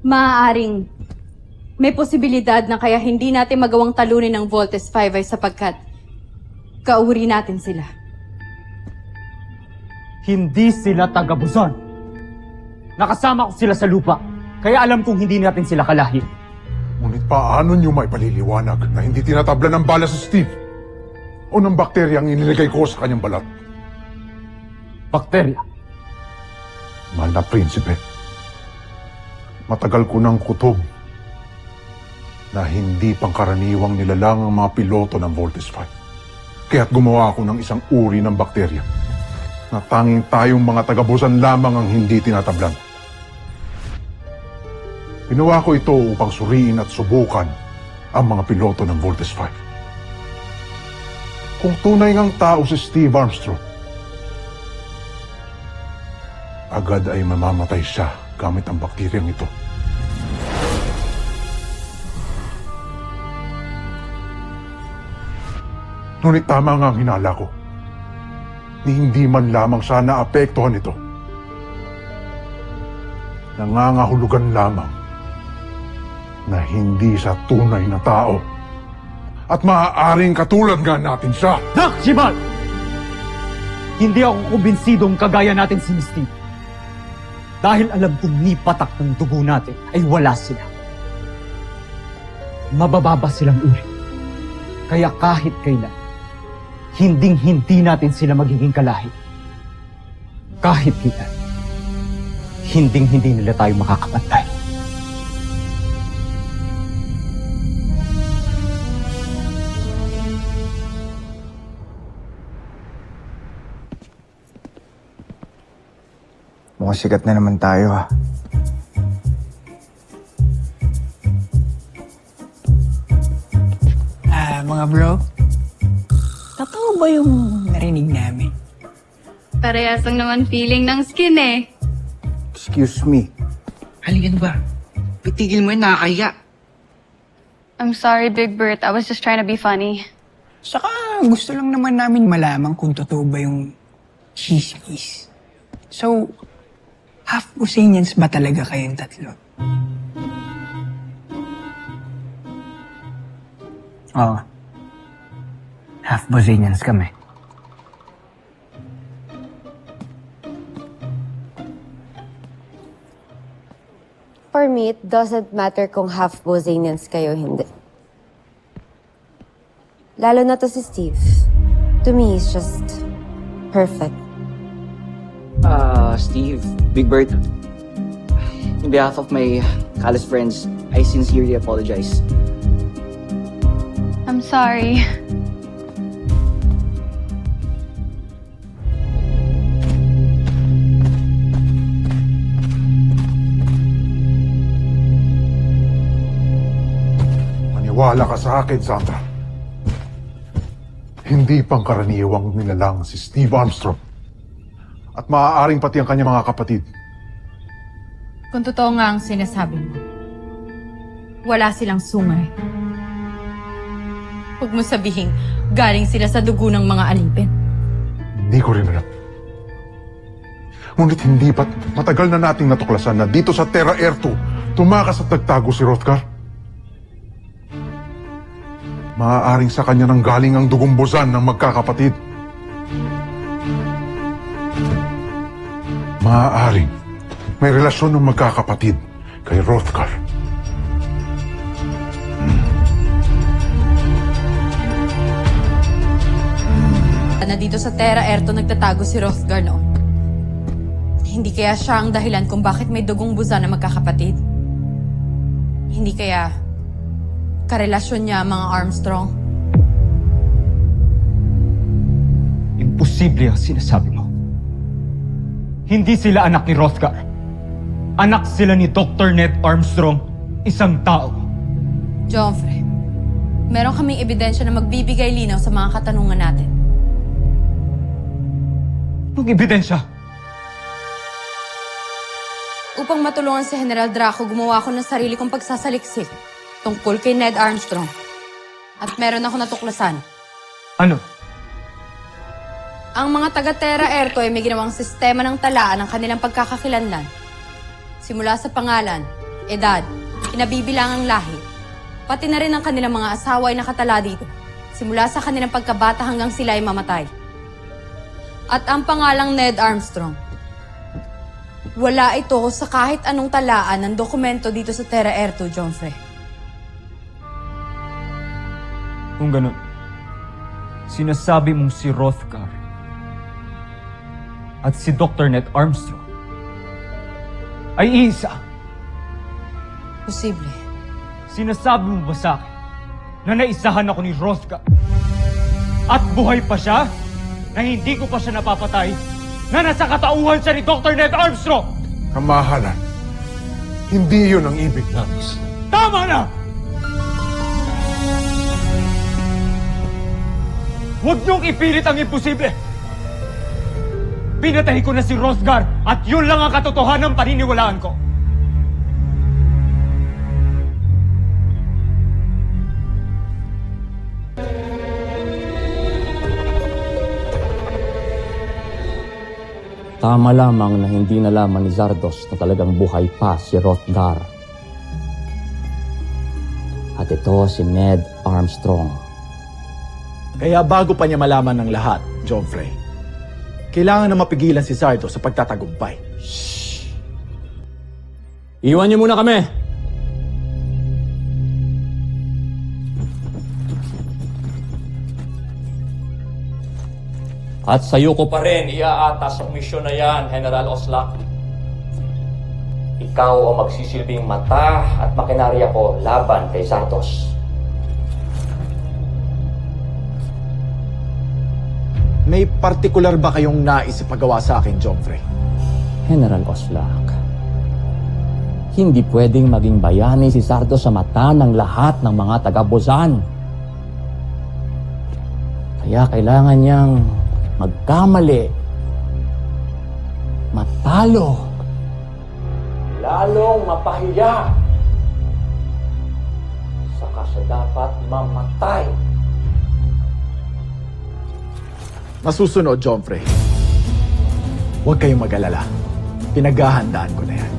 Maaaring may posibilidad na kaya hindi natin magawang talunin ng Voltes 5 ay sapagkat kauri natin sila. Hindi sila taga-Buzon. Nakasama ko sila sa lupa, kaya alam kong hindi natin sila kalahi. Ngunit paano nyo may paliliwanag na hindi tinatabla ng bala sa Steve? O ng bakterya ang iniligay ko sa kanyang balat? Bakterya. Mahal na prinsipe, matagal ko ng kutob na hindi pangkaraniwang nilalang ang mga piloto ng Voltes 5. Kaya't gumawa ako ng isang uri ng bakterya na tanging tayong mga taga-Buzon lamang ang hindi tinatablan. Ginawa ko ito upang suriin at subukan ang mga piloto ng Voltes 5. Kung tunay ngang tao si Steve Armstrong, agad ay mamamatay siya gamit ang bakteryang ito. Ngunit tama nga ang hinala ko. Ni hindi man lamang siya naapektuhan ito. Nangangahulugan lamang na hindi siya tunay na tao. At maaaring katulad nga natin siya. Doc Jibal! Hindi ako kumbinsidong kagaya natin si Steve. Dahil alam kong ni patak ng dugo natin ay wala sila. Mabababa silang uri. Kaya kahit kailan, hinding-hindi natin sila magiging kalahi. Kahit kailan, hinding-hindi nila tayo makakapantay. Mukhang sikat na naman tayo, ha? Mga bro, totoo ba yung narinig namin? Parehas lang naman feeling ng skin eh. Excuse me. Halika ba? Pitigil mo yun, nakakaya. I'm sorry, Big Bert. I was just trying to be funny. Saka gusto lang naman namin malaman kung totoo ba yung chismis. So, half Buzonians ba talaga kayong tatlo? Oo. Half Buzonians kami. For me, it doesn't matter kung half Bozanians kayo hindi. Lalo na to si Steve. To me, he's just perfect. Steve, Big Bird. In behalf of my Callis friends, I sincerely apologize. I'm sorry. Maniwala ka sa akin, Sandra. Hindi pangkaraniwang nilalang si Steve Armstrong. At maaaring pati ang kanyang mga kapatid. Kung totoo nga ang sinasabi mo, wala silang sungay. Huwag mo sabihin, galing sila sa dugo ng mga alipin. Hindi ko rin alam. Ngunit hindi ba't matagal na nating natuklasan na dito sa Terra Air 2, tumakas at nagtago si Rothgar? Maaaring sa kanya nang galing ang dugong Buzan ng magkakapatid. Maaaring may relasyon ng magkakapatid kay Rothgar. Na dito sa Terra Air 2 nagtatago si Rothgar, no? Hindi kaya siya ang dahilan kung bakit may dugong Buzan na magkakapatid? Hindi kaya karelasyon niya ang mga Armstrong? Imposible ang sinasabi mo. Hindi sila anak ni Rothgar. Anak sila ni Dr. Ned Armstrong, isang tao. Joffrey, meron kaming ebidensya na magbibigay linaw sa mga katanungan natin. Anong ebidensya? Upang matulungan si General Draco, gumawa ako ng sarili kong pagsasaliksik tungkol kay Ned Armstrong. At meron ako natuklasan. Ano? Ang mga taga-Terra Air 2 ay may ginawang sistema ng talaan ng kanilang pagkakakilanlan. Simula sa pangalan, edad, kinabibilangang lahi, pati na rin ang kanilang mga asawa ay nakatala dito, simula sa kanilang pagkabata hanggang sila ay mamatay. At ang pangalang Ned Armstrong, wala ito sa kahit anong talaan ng dokumento dito sa Terra Erto, Joffrey. Kung ganun, sinasabi mong si Hrothgar at si Dr. Ned Armstrong ay isa. Posible. Sinasabi mo ba sa akin na naisahan ako ni Hrothgar at buhay pa siya? Na hindi ko pa siya napapatay? Na nasa katauhan siya ni Dr. Ned Armstrong? Kamahalan, hindi yun ang ibig namin. Tama na! Huwag niyong ipilit ang imposible! Pinatay ko na si Hrothgar at yun lang ang katotohanan ng paniniwalaan ko. Tama lamang na hindi nalaman ni Zardos na talagang buhay pa si Hrothgar. At ito si Ned Armstrong. Kaya bago pa niya malaman ng lahat, Joffrey, kailangan na mapigilan si Zardos sa pagtatagumpay. Iwan niyo muna kami! At sa'yo ko pa rin iaatas ang misyon na yan, General Oslak. Ikaw ang magsisilbing mata at makinarya ko laban kay Zardos. May partikular ba kayong nais ipagawa sa akin, Joffrey? General Oslak, hindi pwedeng maging bayani si Zardos sa mata ng lahat ng mga taga-Bozan. Kaya kailangan niyang magkamali, matalo, lalong mapahiya, saka siya dapat mamatay. Masusunod, Joffrey. Huwag kayong mag-alala. Pinaghahandaan ko na yan.